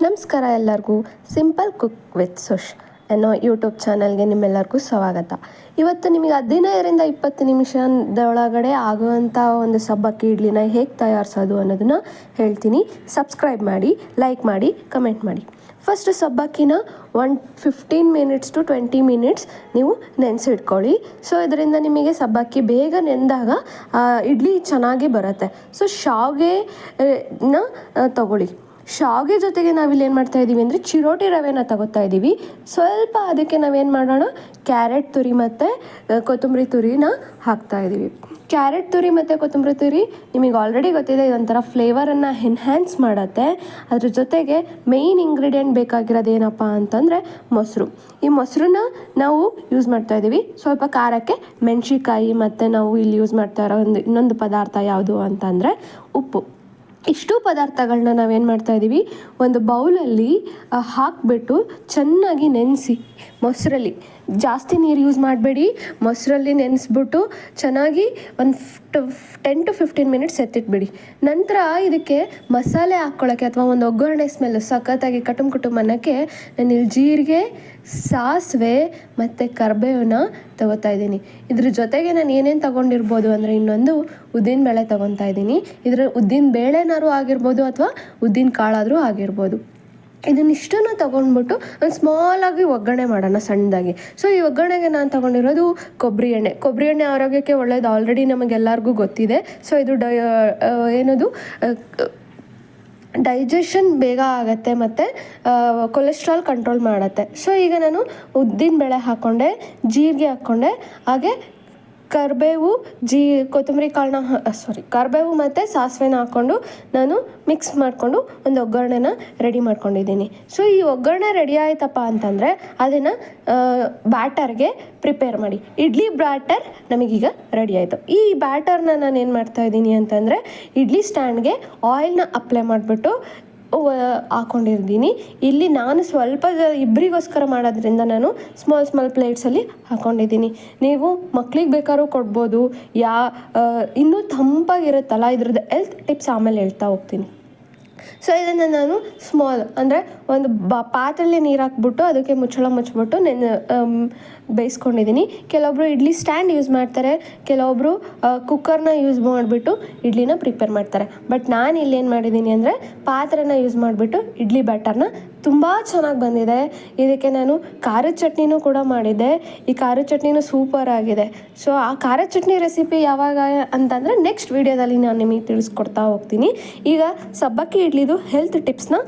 ನಮಸ್ಕಾರ ಎಲ್ಲರಿಗೂ. Simple cook with Sush ಅನ್ನೋ ಯೂಟ್ಯೂಬ್ ಚಾನಲ್ಗೆ ನಿಮ್ಮೆಲ್ಲರಿಗೂ ಸ್ವಾಗತ. ಇವತ್ತು ನಿಮಗೆ 15ರಿಂದ 20 ನಿಮಿಷದೊಳಗಡೆ ಆಗುವಂಥ ಒಂದು ಸಬ್ಬಕ್ಕಿ ಇಡ್ಲಿನ ಹೇಗೆ ತಯಾರಿಸೋದು ಅನ್ನೋದನ್ನು ಹೇಳ್ತೀನಿ. ಸಬ್ಸ್ಕ್ರೈಬ್ ಮಾಡಿ, ಲೈಕ್ ಮಾಡಿ, ಕಮೆಂಟ್ ಮಾಡಿ. ಫಸ್ಟ್ ಸಬ್ಬಕ್ಕಿನ 15 ಮಿನಿಟ್ಸ್ ಟು 20 ಮಿನಿಟ್ಸ್ ನೀವು ನೆನೆಸಿಟ್ಕೊಳ್ಳಿ. ಸೊ ಇದರಿಂದ ನಿಮಗೆ ಸಬ್ಬಕ್ಕಿ ಬೇಗ ನೆಂದಾಗ ಇಡ್ಲಿ ಚೆನ್ನಾಗಿ ಬರುತ್ತೆ. ಸೊ ಶಾವಿಗೆನ ತಗೊಳ್ಳಿ. ಶಾವಿಗೆ ಜೊತೆಗೆ ನಾವಿಲ್ಲಿ ಏನು ಮಾಡ್ತಾಯಿದ್ದೀವಿ ಅಂದರೆ ಚಿರೋಟಿ ರವೆನ ತಗೋತಾ ಇದ್ದೀವಿ. ಸ್ವಲ್ಪ ಅದಕ್ಕೆ ನಾವೇನು ಮಾಡೋಣ, ಕ್ಯಾರೆಟ್ ತುರಿ ಮತ್ತು ಕೊತ್ತಂಬರಿ ತುರಿನ ಹಾಕ್ತಾಯಿದ್ದೀವಿ. ಕ್ಯಾರೆಟ್ ತುರಿ ಮತ್ತು ಕೊತ್ತಂಬರಿ ತುರಿ ನಿಮಗೆ ಆಲ್ರೆಡಿ ಗೊತ್ತಿದೆ, ಇದೊಂಥರ ಫ್ಲೇವರನ್ನು ಎನ್ಹ್ಯಾನ್ಸ್ ಮಾಡುತ್ತೆ. ಅದ್ರ ಜೊತೆಗೆ ಮೇಯ್ನ್ ಇಂಗ್ರೀಡಿಯೆಂಟ್ ಬೇಕಾಗಿರೋದು ಏನಪ್ಪ ಅಂತಂದರೆ ಮೊಸರು. ಈ ಮೊಸರನ್ನ ನಾವು ಯೂಸ್ ಮಾಡ್ತಾಯಿದ್ದೀವಿ. ಸ್ವಲ್ಪ ಖಾರಕ್ಕೆ ಮೆಣಸಿಕಾಯಿ ಮತ್ತು ನಾವು ಇಲ್ಲಿ ಯೂಸ್ ಮಾಡ್ತಾ ಇರೋ ಇನ್ನೊಂದು ಪದಾರ್ಥ ಯಾವುದು ಅಂತಂದರೆ ಉಪ್ಪು. ಇಷ್ಟು ಪದಾರ್ಥಗಳನ್ನ ನಾವೇನು ಮಾಡ್ತಾಯಿದ್ದೀವಿ, ಒಂದು ಬೌಲಲ್ಲಿ ಹಾಕಿಬಿಟ್ಟು ಚೆನ್ನಾಗಿ ನೆನೆಸಿ, ಮೊಸರಲ್ಲಿ ಜಾಸ್ತಿ ನೀರು ಯೂಸ್ ಮಾಡಬೇಡಿ, ಮೊಸರಲ್ಲಿ ನೆನೆಸ್ಬಿಟ್ಟು ಚೆನ್ನಾಗಿ ಒಂದು 10 to 15 ಮಿನಿಟ್ಸ್ ಎತ್ತಿಟ್ಬಿಡಿ. ನಂತರ ಇದಕ್ಕೆ ಮಸಾಲೆ ಹಾಕ್ಕೊಳ್ಳೋಕ್ಕೆ ಅಥವಾ ಒಂದು ಒಗ್ಗರಣೆ ಸ್ಮೆಲ್ ಸಖತ್ತಾಗಿ ಕುಟುಂಬ ಅನ್ನೋಕ್ಕೆ ನಾನಿಲ್ಲಿ ಜೀರಿಗೆ, ಸಾಸಿವೆ ಮತ್ತು ಕರಿಬೇವನ್ನ ತಗೋತಾ ಇದ್ದೀನಿ. ಇದ್ರ ಜೊತೆಗೆ ನಾನು ಏನೇನು ತೊಗೊಂಡಿರ್ಬೋದು ಅಂದರೆ ಇನ್ನೊಂದು ಉದ್ದಿನಬೇಳೆ ತೊಗೊತಾ ಇದ್ದೀನಿ. ಇದರ ಉದ್ದಿನ ಬೇಳೆನಾರು ಆಗಿರ್ಬೋದು ಅಥವಾ ಉದ್ದಿನ ಕಾಳಾದರೂ ಆಗಿರ್ಬೋದು. ಇದನ್ನಿಷ್ಟನ್ನು ತೊಗೊಂಡ್ಬಿಟ್ಟು ಒಂದು ಸ್ಮಾಲಾಗಿ ಒಗ್ಗರಣೆ ಮಾಡೋಣ ಸಣ್ಣದಾಗಿ. ಸೊ ಈ ಒಗ್ಗರಣೆಗೆ ನಾನು ತೊಗೊಂಡಿರೋದು ಕೊಬ್ಬರಿ ಎಣ್ಣೆ ಆರೋಗ್ಯಕ್ಕೆ ಒಳ್ಳೆಯದು, ಆಲ್ರೆಡಿ ನಮಗೆಲ್ಲರಿಗೂ ಗೊತ್ತಿದೆ. ಸೊ ಇದು ಏನದು ಡೈಜೆಷನ್ ಬೇಗ ಆಗುತ್ತೆ ಮತ್ತು ಕೊಲೆಸ್ಟ್ರಾಲ್ ಕಂಟ್ರೋಲ್ ಮಾಡುತ್ತೆ. ಸೊ ಈಗ ನಾನು ಉದ್ದಿನಬೇಳೆ ಹಾಕ್ಕೊಂಡೆ, ಜೀರಿಗೆ ಹಾಕ್ಕೊಂಡೆ, ಹಾಗೆ ಕರಿಬೇವು ಕರಿಬೇವು ಮತ್ತು ಸಾಸಿವೆನ ಹಾಕ್ಕೊಂಡು ನಾನು ಮಿಕ್ಸ್ ಮಾಡಿಕೊಂಡು ಒಂದು ಒಗ್ಗರಣೆನ ರೆಡಿ ಮಾಡ್ಕೊಂಡಿದ್ದೀನಿ. ಸೊ ಈ ಒಗ್ಗರಣೆ ರೆಡಿ ಆಯ್ತಪ್ಪ ಅಂತಂದರೆ ಅದನ್ನು ಬ್ಯಾಟರ್ಗೆ ಪ್ರಿಪೇರ್ ಮಾಡಿ. ಇಡ್ಲಿ ಬ್ಯಾಟರ್ ನಮಗೀಗ ರೆಡಿ ಆಯಿತು. ಈ ಬ್ಯಾಟರ್ನ ನಾನು ಏನು ಮಾಡ್ತಾಯಿದ್ದೀನಿ ಅಂತಂದರೆ ಇಡ್ಲಿ ಸ್ಟ್ಯಾಂಡ್ಗೆ ಆಯಿಲ್ನ ಅಪ್ಲೈ ಮಾಡಿಬಿಟ್ಟು ಹಾಕ್ಕೊಂಡಿದ್ದೀನಿ. ಇಲ್ಲಿ ನಾನು ಸ್ವಲ್ಪ ಇಬ್ಬರಿಗೋಸ್ಕರ ಮಾಡೋದ್ರಿಂದ ನಾನು ಸ್ಮಾಲ್ ಪ್ಲೇಟ್ಸಲ್ಲಿ ಹಾಕ್ಕೊಂಡಿದ್ದೀನಿ. ನೀವು ಮಕ್ಳಿಗೆ ಬೇಕಾದ್ರೂ ಕೊಡ್ಬೋದು. ಇನ್ನೂ ತಂಪಾಗಿರುತ್ತಲ್ಲ, ಇದ್ರದ್ದು ಹೆಲ್ತ್ ಟಿಪ್ಸ್ ಆಮೇಲೆ ಹೇಳ್ತಾ ಹೋಗ್ತೀನಿ. ಸೊ ಇದನ್ನು ನಾನು ಸ್ಮಾಲ್ ಅಂದರೆ ಒಂದು ಪಾತ್ರೆಯಲ್ಲಿ ನೀರು ಹಾಕ್ಬಿಟ್ಟು ಅದಕ್ಕೆ ಮುಚ್ಚಿಬಿಟ್ಟು ಬೇಯಿಸ್ಕೊಂಡಿದ್ದೀನಿ. ಕೆಲವೊಬ್ಬರು ಇಡ್ಲಿ ಸ್ಟ್ಯಾಂಡ್ ಯೂಸ್ ಮಾಡ್ತಾರೆ, ಕೆಲವೊಬ್ಬರು ಕುಕ್ಕರ್ನ ಯೂಸ್ ಮಾಡಿಬಿಟ್ಟು ಇಡ್ಲಿನ ಪ್ರಿಪೇರ್ ಮಾಡ್ತಾರೆ. ಬಟ್ ನಾನು ಇಲ್ಲಿ ಏನು ಮಾಡಿದ್ದೀನಿ ಅಂದರೆ ಪಾತ್ರೆನ ಯೂಸ್ ಮಾಡಿಬಿಟ್ಟು ಇಡ್ಲಿ ಬ್ಯಾಟರ್ನ ತುಂಬ ಚೆನ್ನಾಗಿ ಬಂದಿದೆ. ಇದಕ್ಕೆ ನಾನು ಖಾರದ ಚಟ್ನಿನೂ ಕೂಡ ಮಾಡಿದ್ದೆ. ಈ ಖಾರದ ಚಟ್ನಿನೂ ಸೂಪರ್ ಆಗಿದೆ. ಸೊ ಆ ಖಾರದ ಚಟ್ನಿ ರೆಸಿಪಿ ಯಾವಾಗ ಅಂತಂದರೆ ನೆಕ್ಸ್ಟ್ ವೀಡಿಯೋದಲ್ಲಿ ನಾನು ನಿಮಗೆ ತಿಳಿಸ್ಕೊಡ್ತಾ ಹೋಗ್ತೀನಿ. ಈಗ ಸಬ್ಬಕ್ಕಿ ಇಡ್ಲಿದು ಹೆಲ್ತ್ ಟಿಪ್ಸ್ನ